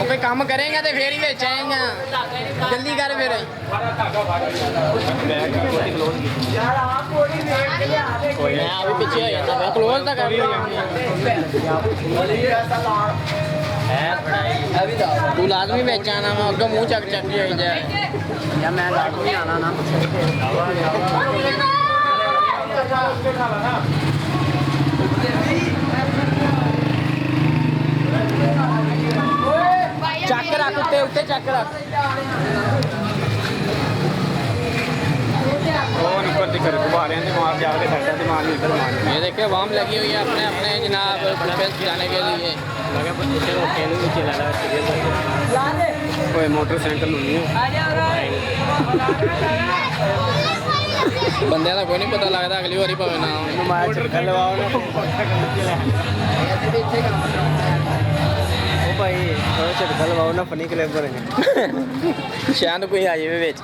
कोई काम करेगा तो फिर ही बेच आएगा जल्दी कर फिर मैं अभी पीछे आ जाता मैं क्लोज तक तू लाजमी बेच आना मैं अगर मुँह चक चक हो जाए या मैं लाजमी आना ना चक रख उत्ते उत्ते चक रख ये देखिए वाम लगी हुई है अपने अपने जनाब जाने के लिए कोई मोटरसाइकिल नहीं है बंदे का कोई नहीं पता लगता अगली बारी भावे ना भाई झटका लवाओ ना फनी क्लिप करेंगे शायद कोई आ जाए बिच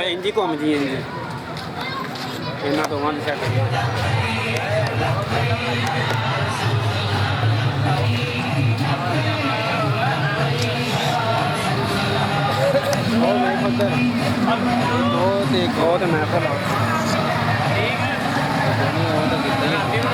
इंजी घूम जी इन्होंने दोवों की सेट मैं